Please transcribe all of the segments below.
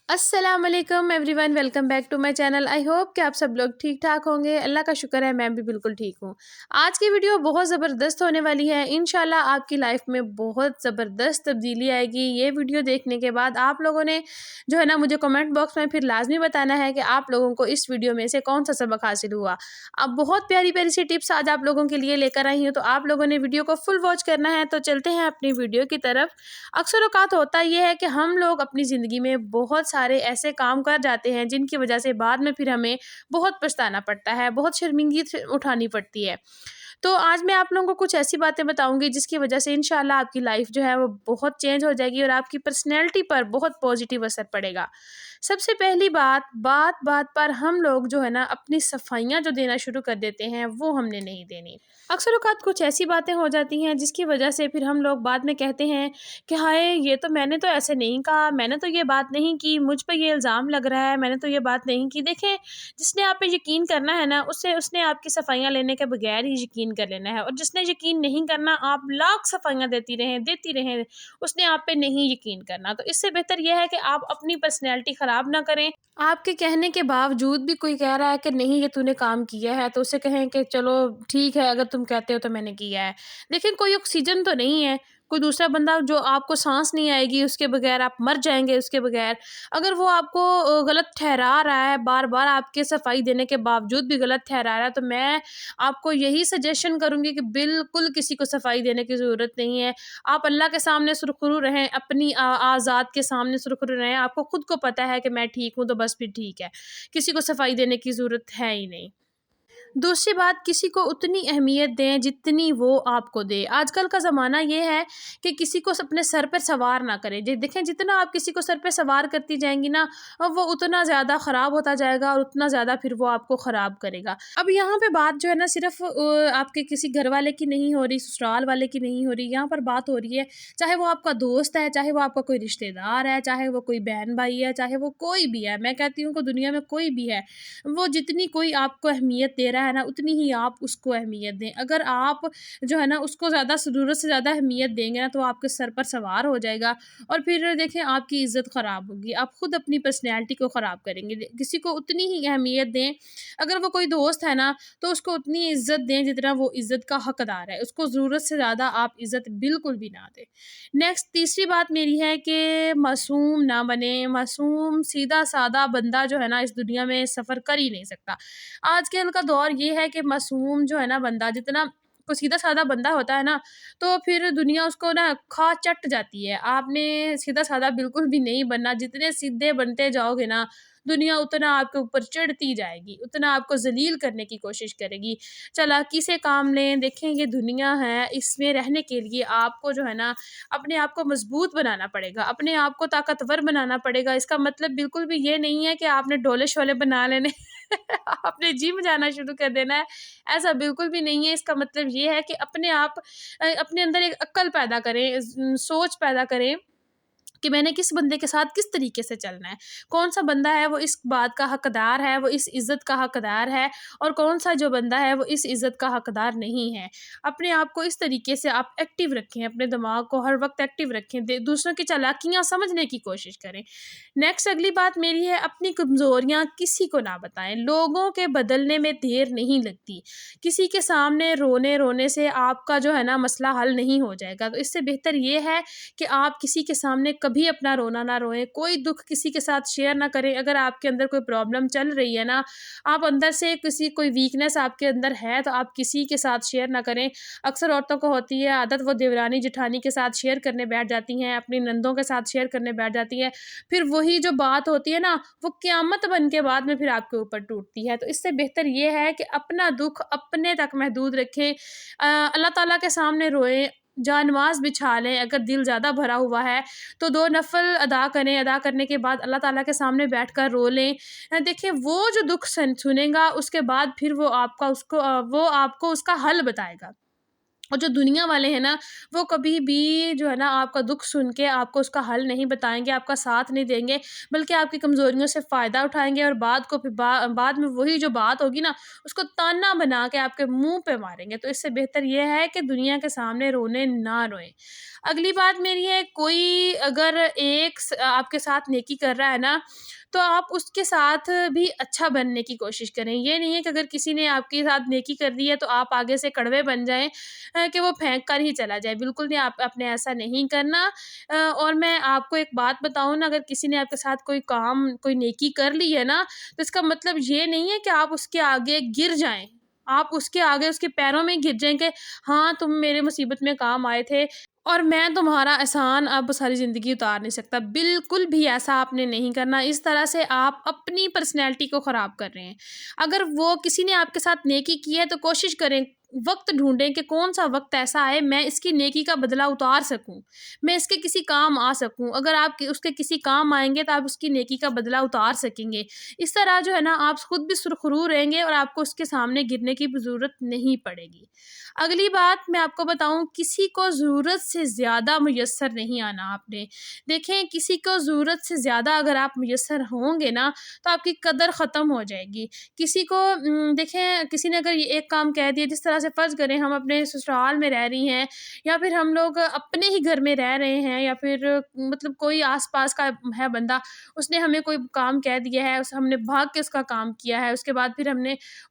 السلام علیکم everyone, welcome back to my channel. I hope کہ آپ سب لوگ ٹھیک ٹھاک ہوں گے۔ اللہ کا شکر ہے میں بھی بالکل ٹھیک ہوں۔ آج کی ویڈیو بہت زبردست ہونے والی ہے۔ انشاءاللہ آپ کی لائف میں بہت زبردست تبدیلی آئے گی۔ یہ ویڈیو دیکھنے کے بعد آپ لوگوں نے جو ہے نا مجھے کمنٹ باکس میں پھر لازمی بتانا ہے کہ آپ لوگوں کو اس ویڈیو میں سے کون سا سبق حاصل ہوا۔ اب بہت پیاری پیاری سی ٹپس آج آپ لوگوں کے لیے لے کر آئی ہوں، تو آپ لوگوں نے ویڈیو کو فل واچ کرنا ہے۔ تو چلتے ہیں اپنی ویڈیو کی طرف۔ اکثر اوقات ہوتا یہ ہے کہ ہم لوگ اپنی زندگی میں بہت سارے ایسے کام کر جاتے ہیں جن کی وجہ سے بعد میں پھر ہمیں بہت پچھتانا پڑتا ہے، بہت شرمندگی اٹھانی پڑتی ہے۔ تو آج میں آپ لوگوں کو کچھ ایسی باتیں بتاؤں گی جس کی وجہ سے انشاءاللہ آپ کی لائف جو ہے وہ بہت چینج ہو جائے گی اور آپ کی پرسنالٹی پر بہت پازیٹیو اثر پڑے گا۔ سب سے پہلی بات پر ہم لوگ جو ہے نا اپنی صفائیاں جو دینا شروع کر دیتے ہیں وہ ہم نے نہیں دینی۔ اکثر اوقات کچھ ایسی باتیں ہو جاتی ہیں جس کی وجہ سے پھر ہم لوگ بعد میں کہتے ہیں کہ ہائے یہ تو میں نے تو ایسے نہیں کہا، میں نے تو یہ بات نہیں کی، مجھ پہ یہ الزام لگ رہا ہے، میں نے تو یہ بات نہیں کی۔ دیکھیں، جس نے آپ پہ یقین کرنا ہے نا اس نے آپ کی صفائیاں لینے کے بغیر ہی یقین کر لینا ہے، اور جس نے یقین نہیں کرنا آپ لاکھ صفائیاں دیتی رہیں اس نے آپ پہ نہیں یقین کرنا۔ تو اس سے بہتر یہ ہے کہ آپ اپنی پرسنالٹی خراب نہ کریں۔ آپ کے کہنے کے باوجود بھی کوئی کہہ رہا ہے کہ نہیں یہ تو نے کام کیا ہے، تو اسے کہیں کہ چلو ٹھیک ہے، اگر تم کہتے ہو تو میں نے کیا ہے۔ لیکن کوئی آکسیجن تو نہیں ہے، کوئی دوسرا بندہ جو آپ کو سانس نہیں آئے گی، اس کے بغیر آپ مر جائیں گے اس کے بغیر۔ اگر وہ آپ کو غلط ٹھہرا رہا ہے، بار بار آپ کے صفائی دینے کے باوجود بھی غلط ٹھہرا رہا ہے، تو میں آپ کو یہی سجیشن کروں گی کہ بالکل کسی کو صفائی دینے کی ضرورت نہیں ہے۔ آپ اللہ کے سامنے سرخرو رہیں، اپنی آزاد کے سامنے سرخرو رہیں۔ آپ کو خود کو پتہ ہے کہ میں ٹھیک ہوں تو بس پھر ٹھیک ہے، کسی کو صفائی دینے کی ضرورت ہے ہی نہیں۔ دوسری بات، کسی کو اتنی اہمیت دیں جتنی وہ آپ کو دے۔ آج کل کا زمانہ یہ ہے کہ کسی کو اپنے سر پر سوار نہ کریں۔ دیکھیں، جتنا آپ کسی کو سر پہ سوار کرتی جائیں گی نا، وہ اتنا زیادہ خراب ہوتا جائے گا اور اتنا زیادہ پھر وہ آپ کو خراب کرے گا۔ اب یہاں پہ بات جو ہے نا صرف آپ کے کسی گھر والے کی نہیں ہو رہی، سسرال والے کی نہیں ہو رہی، یہاں پر بات ہو رہی ہے چاہے وہ آپ کا دوست ہے، چاہے وہ آپ کا کوئی رشتہ دار ہے، چاہے وہ کوئی بہن بھائی ہے، چاہے وہ کوئی بھی ہے۔ میں کہتی ہوں کہ دنیا میں کوئی بھی ہے، وہ جتنی کوئی آپ کو اہمیت دے رہا ہے نا اتنی ہی آپ اس کو اہمیت دیں۔ اگر آپ جو ہے نا اس کو ضرورت سے زیادہ اہمیت دیں گے نا تو آپ کے سر پر سوار ہو جائے گا، اور پھر دیکھیں آپ کی عزت خراب ہوگی، آپ خود اپنی پرسنالٹی کو خراب کریں گے۔ کسی کو اتنی ہی اہمیت دیں، اگر وہ کوئی دوست ہے نا تو اس کو اتنی عزت دیں جتنا وہ عزت کا حقدار ہے، اس کو ضرورت سے زیادہ آپ عزت بالکل بھی نہ دیں۔ نیکسٹ، تیسری بات میری ہے کہ معصوم نہ بنے۔ معصوم سیدھا سادہ بندہ جو ہے نا اس دنیا میں سفر کر ہی نہیں سکتا۔ آج کل کا دور یہ ہے کہ معصوم جو ہے نا بندہ، جتنا کو سیدھا سادہ بندہ ہوتا ہے نا تو پھر دنیا اس کو نا کھا چٹ جاتی ہے۔ آپ نے سیدھا سادہ بالکل بھی نہیں بننا۔ جتنے سیدھے بنتے جاؤ گے نا دنیا اتنا آپ کے اوپر چڑھتی جائے گی، اتنا آپ کو ذلیل کرنے کی کوشش کرے گی۔ چالاکی سے کام لیں۔ دیکھیں، یہ دنیا ہے، اس میں رہنے کے لیے آپ کو جو ہے نا اپنے آپ کو مضبوط بنانا پڑے گا، اپنے آپ کو طاقتور بنانا پڑے گا۔ اس کا مطلب بالکل بھی یہ نہیں ہے کہ آپ نے ڈولے شولے بنا لینے آپ نے جم جانا شروع کر دینا ہے، ایسا بالکل بھی نہیں ہے۔ اس کا مطلب یہ ہے کہ اپنے اندر ایک عقل پیدا کریں، سوچ پیدا کریں کہ میں نے کس بندے کے ساتھ کس طریقے سے چلنا ہے، کون سا بندہ ہے وہ اس بات کا حقدار ہے، وہ اس عزت کا حقدار ہے، اور کون سا جو بندہ ہے وہ اس عزت کا حقدار نہیں ہے۔ اپنے آپ کو اس طریقے سے آپ ایکٹیو رکھیں، اپنے دماغ کو ہر وقت ایکٹیو رکھیں، دوسروں کی چالاکیاں سمجھنے کی کوشش کریں۔ نیکسٹ، اگلی بات میری ہے، اپنی کمزوریاں کسی کو نہ بتائیں۔ لوگوں کے بدلنے میں دیر نہیں لگتی۔ کسی کے سامنے رونے سے آپ کا جو ہے نا مسئلہ حل نہیں ہو جائے گا۔ تو اس سے بہتر یہ ہے کہ آپ کسی کے سامنے کبھی اپنا رونا نہ روئیں، کوئی دکھ کسی کے ساتھ شیئر نہ کریں۔ اگر آپ کے اندر کوئی پرابلم چل رہی ہے نا، آپ اندر سے کوئی ویکنس آپ کے اندر ہے تو آپ کسی کے ساتھ شیئر نہ کریں۔ اکثر عورتوں کو ہوتی ہے عادت، وہ دیورانی جٹھانی کے ساتھ شیئر کرنے بیٹھ جاتی ہیں، اپنی نندوں کے ساتھ شیئر کرنے بیٹھ جاتی ہیں، پھر وہی جو بات ہوتی ہے نا وہ قیامت بن کے بعد میں پھر آپ کے اوپر ٹوٹتی ہے۔ تو اس سے بہتر یہ ہے کہ اپنا دکھ اپنے تک محدود رکھیں، اللہ تعالیٰ کے سامنے روئیں، جانماز بچھا لیں۔ اگر دل زیادہ بھرا ہوا ہے تو 2 نفل ادا کریں، ادا کرنے کے بعد اللہ تعالیٰ کے سامنے بیٹھ کر رو لیں۔ دیکھیں، وہ جو دکھ سنے گا اس کے بعد پھر وہ آپ کو اس کا حل بتائے گا۔ اور جو دنیا والے ہیں نا، وہ کبھی بھی جو ہے نا آپ کا دکھ سن کے آپ کو اس کا حل نہیں بتائیں گے، آپ کا ساتھ نہیں دیں گے، بلکہ آپ کی کمزوریوں سے فائدہ اٹھائیں گے، اور بعد میں وہی جو بات ہوگی نا، اس کو تانا بنا کے آپ کے منہ پہ ماریں گے۔ تو اس سے بہتر یہ ہے کہ دنیا کے سامنے رونے نہ روئیں۔ اگلی بات میری ہے، کوئی اگر آپ کے ساتھ نیکی کر رہا ہے نا، تو آپ اس کے ساتھ بھی اچھا بننے کی کوشش کریں۔ یہ نہیں ہے کہ اگر کسی نے آپ کے ساتھ نیکی کر دی ہے تو آپ آگے سے کڑوے بن جائیں، کہ وہ پھینک کر ہی چلا جائے۔ بالکل نہیں، آپ نے ایسا نہیں کرنا۔ اور میں آپ کو ایک بات بتاؤں نا، اگر کسی نے آپ کے ساتھ کوئی نیکی کر لی ہے نا، تو اس کا مطلب یہ نہیں ہے کہ آپ اس کے آگے گر جائیں، آپ اس کے آگے اس کے پیروں میں گر جائیں کہ ہاں تم میرے مصیبت میں کام آئے تھے اور میں تمہارا احسان اب ساری زندگی اتار نہیں سکتا۔ بالکل بھی ایسا آپ نے نہیں کرنا۔ اس طرح سے آپ اپنی پرسنالٹی کو خراب کر رہے ہیں۔ اگر وہ کسی نے آپ کے ساتھ نیکی کی ہے تو کوشش کریں، وقت ڈھونڈیں کہ کون سا وقت ایسا ہے میں اس کی نیکی کا بدلہ اتار سکوں، میں اس کے کسی کام آ سکوں۔ اگر آپ اس کے کسی کام آئیں گے تو آپ اس کی نیکی کا بدلہ اتار سکیں گے۔ اس طرح جو ہے نا آپ خود بھی سرخرو رہیں گے اور آپ کو اس کے سامنے گرنے کی ضرورت نہیں پڑے گی۔ اگلی بات میں آپ کو بتاؤں، کسی کو ضرورت سے زیادہ میسر نہیں آنا۔ آپ نے دیکھیں، کسی کو ضرورت سے زیادہ اگر آپ میسر ہوں گے نا تو آپ کی قدر ختم ہو جائے گی۔ کسی کو دیکھیں، کسی نے اگر یہ ایک کام کہہ دیا، جس طرح سے فرض کریں ہم اپنے سسرال میں رہ رہی ہیں، یا پھر ہم لوگ اپنے ہی گھر میں رہ رہے ہیں، یا پھر مطلب کوئی آس پاس کا ہے بندہ، اس نے ہمیں کوئی کام کہہ دیا ہے، ہم نے بھاگ کے اس کا کام کیا ہے، اس کے بعد پھر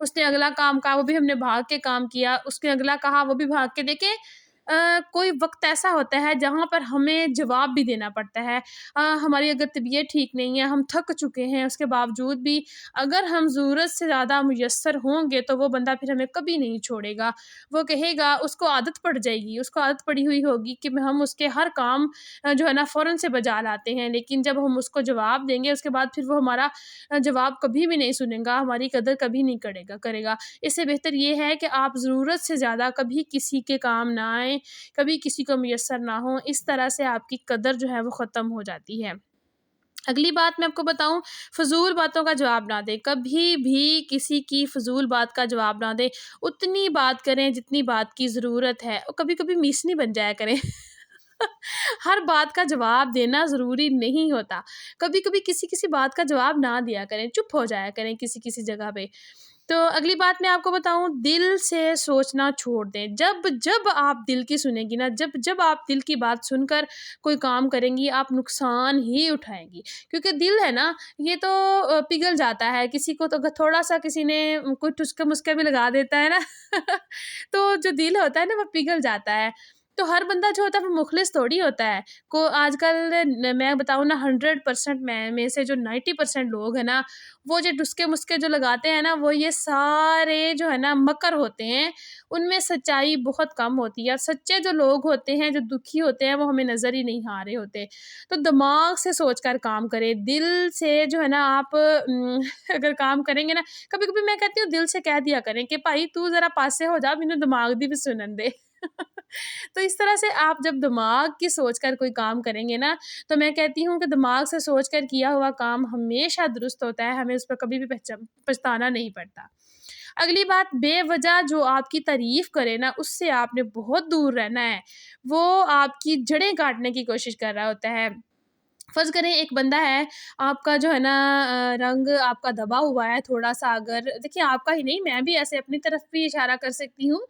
اس نے اگلا کام کہا، وہ بھی ہم نے بھاگ کے کام کیا، اس نے اگلا کہا وہ بھی بھاگ کے۔ دیکھیں، کوئی وقت ایسا ہوتا ہے جہاں پر ہمیں جواب بھی دینا پڑتا ہے۔ ہماری اگر طبیعت ٹھیک نہیں ہے، ہم تھک چکے ہیں، اس کے باوجود بھی اگر ہم ضرورت سے زیادہ میسر ہوں گے تو وہ بندہ پھر ہمیں کبھی نہیں چھوڑے گا۔ وہ کہے گا، اس کو عادت پڑ جائے گی، اس کو عادت پڑی ہوئی ہوگی کہ ہم اس کے ہر کام جو ہے نا فوراً سے بجا لاتے ہیں، لیکن جب ہم اس کو جواب دیں گے، اس کے بعد پھر وہ ہمارا جواب کبھی بھی نہیں سنیں گا، ہماری قدر کبھی نہیں کرے گا۔ اس سے بہتر یہ ہے کہ آپ ضرورت سے زیادہ کبھی کسی کے کام نہ آئیں، کبھی کسی کو میسر نہ ہوں۔ اس طرح سے آپ کی قدر جو ہے وہ ختم ہو جاتی ہے۔ اگلی بات میں آپ کو بتاؤں، فضول باتوں کا جواب نہ دیں۔ کبھی بھی کسی کی فضول بات کا جواب نہ دیں۔ اتنی بات کریں جتنی بات کی ضرورت ہے، اور کبھی کبھی میسنی بن جایا کریں۔ ہر بات کا جواب دینا ضروری نہیں ہوتا۔ کبھی کبھی کسی بات کا جواب نہ دیا کریں، چپ ہو جایا کریں کسی جگہ پہ۔ تو اگلی بات میں آپ کو بتاؤں، دل سے سوچنا چھوڑ دیں۔ جب آپ دل کی سنیں گی نا، جب آپ دل کی بات سن کر کوئی کام کریں گی، آپ نقصان ہی اٹھائیں گی، کیونکہ دل ہے نا، یہ تو پگھل جاتا ہے۔ کسی کو تو اگر تھوڑا سا کسی نے کوئی ٹسکے مسکے بھی لگا دیتا ہے نا تو جو دل ہوتا ہے نا وہ پگھل جاتا ہے۔ تو ہر بندہ جو ہوتا ہے وہ مخلص تھوڑی ہوتا ہے۔ آج کل میں بتاؤں نا، 100% میں سے جو 90% لوگ ہیں نا، وہ جو ٹسکے مسکے جو لگاتے ہیں نا، وہ یہ سارے جو ہے نا مکر ہوتے ہیں۔ ان میں سچائی بہت کم ہوتی ہے، اور سچے جو لوگ ہوتے ہیں، جو دکھی ہوتے ہیں، وہ ہمیں نظر ہی نہیں آ رہے ہوتے۔ تو دماغ سے سوچ کر کام کریں، دل سے جو ہے نا آپ اگر کام کریں گے نا، کبھی کبھی میں کہتی ہوں دل سے کہہ دیا کریں کہ بھائی تو ذرا پاسے ہو جا، مینوں دماغ دی بھی سنن دے۔ تو اس طرح سے آپ جب دماغ کی سوچ کر کوئی کام کریں گے نا، تو میں کہتی ہوں کہ دماغ سے سوچ کر کیا ہوا کام ہمیشہ درست ہوتا ہے، ہمیں اس پر کبھی بھی پچھتانا نہیں پڑتا۔ اگلی بات، بے وجہ جو آپ کی تعریف کرے نا، اس سے آپ نے بہت دور رہنا ہے۔ وہ آپ کی جڑیں کاٹنے کی کوشش کر رہا ہوتا ہے۔ فرض کریں ایک بندہ ہے، آپ کا جو ہے نا رنگ آپ کا دبا ہوا ہے تھوڑا سا، اگر دیکھیں آپ کا ہی نہیں، میں بھی ایسے اپنی طرف بھی اشارہ کر سکتی ہوں،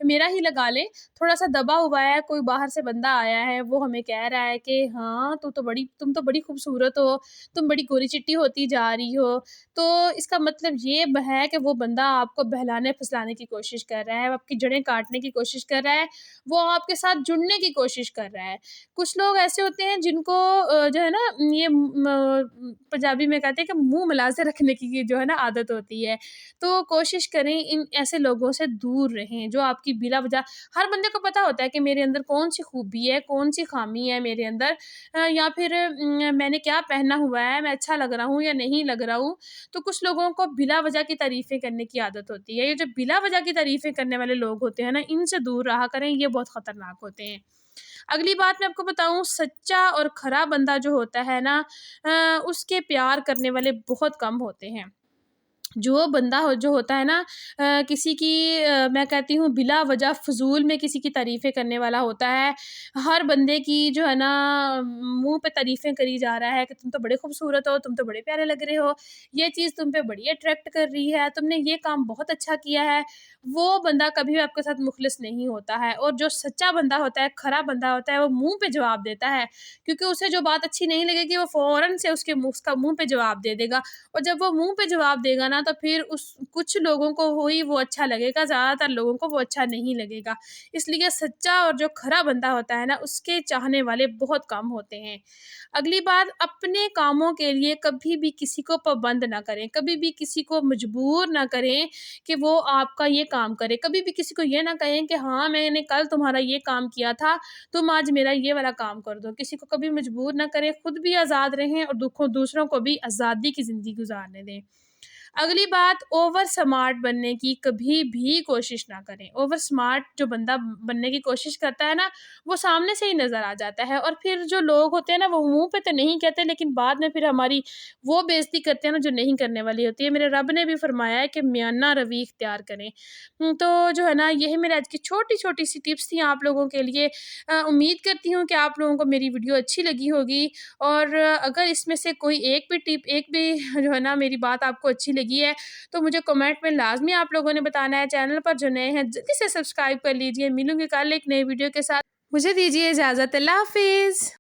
میرا ہی لگا لیں، تھوڑا سا دبا ہوا ہے، کوئی باہر سے بندہ آیا ہے، وہ ہمیں کہہ رہا ہے کہ ہاں تم تو بڑی خوبصورت ہو، تم بڑی گوری چٹی ہوتی جا رہی ہو۔ تو اس کا مطلب یہ ہے کہ وہ بندہ آپ کو بہلانے پھسلانے کی کوشش کر رہا ہے، آپ کی جڑیں کاٹنے کی کوشش کر رہا ہے، وہ آپ کے ساتھ جڑنے کی کوشش کر رہا ہے۔ کچھ لوگ ایسے ہوتے ہیں جن کو جو ہے نا، یہ پنجابی میں کہتے ہیں کہ منہ ملازے رکھنے کی جو ہے نا عادت ہوتی ہے۔ تو کوشش کریں ان ایسے لوگوں سے دور رہیں جو آپ کی بلا وجہ، ہر بندے کو پتا ہوتا ہے کہ میرے اندر کون سی خوبی ہے، کون سی خامی ہے میرے اندر، یا پھر میں نے کیا پہنا ہوا ہے، میں اچھا لگ رہا ہوں یا نہیں لگ رہا ہوں۔ تو کچھ لوگوں کو بلا وجہ کی تعریفیں کرنے کی عادت ہوتی ہے۔ یہ جو بلا وجہ کی تعریفیں کرنے والے لوگ ہوتے ہیں نا، ان سے دور رہا کریں، یہ بہت خطرناک ہوتے ہیں۔ اگلی بات میں آپ کو بتاؤں، سچا اور کھرا بندہ جو ہوتا ہے نا، اس کے پیار کرنے والے بہت کم ہوتے ہیں۔ جو بندہ جو ہوتا ہے نا کسی کی میں کہتی ہوں بلا وجہ فضول میں کسی کی تعریفیں کرنے والا ہوتا ہے، ہر بندے کی جو ہے نا منہ پہ تعریفیں کری جا رہا ہے کہ تم تو بڑے خوبصورت ہو، تم تو بڑے پیارے لگ رہے ہو، یہ چیز تم پہ بڑی اٹریکٹ کر رہی ہے، تم نے یہ کام بہت اچھا کیا ہے، وہ بندہ کبھی بھی آپ کے ساتھ مخلص نہیں ہوتا ہے۔ اور جو سچا بندہ ہوتا ہے، کھرا بندہ ہوتا ہے، وہ منہ پہ جواب دیتا ہے، کیونکہ اسے جو بات اچھی نہیں لگے گی وہ فوراً سے اس کا منہ پہ جواب دے دے گا، اور جب وہ منہ پہ جواب دے گا نا تو پھر کچھ لوگوں کو وہی وہ اچھا لگے گا، زیادہ تر لوگوں کو وہ اچھا نہیں لگے گا۔ اس لیے سچا اور جو کھرا بندہ ہوتا ہے نا اس کے چاہنے والے بہت کم ہوتے ہیں۔ اگلی بات، اپنے کاموں کے لیے کبھی بھی کسی کو پابند نہ کریں، کبھی بھی کسی کو مجبور نہ کریں کہ وہ آپ کا یہ کام کرے، کبھی بھی کسی کو یہ نہ کہیں کہ ہاں میں نے کل تمہارا یہ کام کیا تھا، تم آج میرا یہ والا کام کر دو۔ کسی کو کبھی مجبور نہ کریں، خود بھی آزاد رہیں اور دوسروں کو بھی آزادی کی زندگی گزارنے دیں۔ اگلی بات، اوور سمارٹ بننے کی کبھی بھی کوشش نہ کریں۔ اوور سمارٹ جو بندہ بننے کی کوشش کرتا ہے نا وہ سامنے سے ہی نظر آ جاتا ہے، اور پھر جو لوگ ہوتے ہیں نا وہ منہ پہ تو نہیں کہتے لیکن بعد میں پھر ہماری وہ بےزتی کرتے ہیں نا جو نہیں کرنے والی ہوتی ہے۔ میرے رب نے بھی فرمایا ہے کہ میانہ روی اختیار کریں۔ تو جو ہے نا یہی میرے آج کی چھوٹی چھوٹی سی ٹپس تھیں آپ لوگوں کے لیے۔ امید کرتی ہوں کہ آپ لوگوں کو میری ویڈیو اچھی لگی ہوگی، اور اگر اس میں سے کوئی ایک بھی جو ہے نا میری بات آپ کو اچھی لگی ہے تو مجھے کمنٹ میں لازمی آپ لوگوں نے بتانا ہے۔ چینل پر جو نئے ہیں جلدی سے سبسکرائب کر لیجئے۔ ملوں گی کل ایک نئی ویڈیو کے ساتھ، مجھے دیجیے اجازت۔ اللہ حافظ۔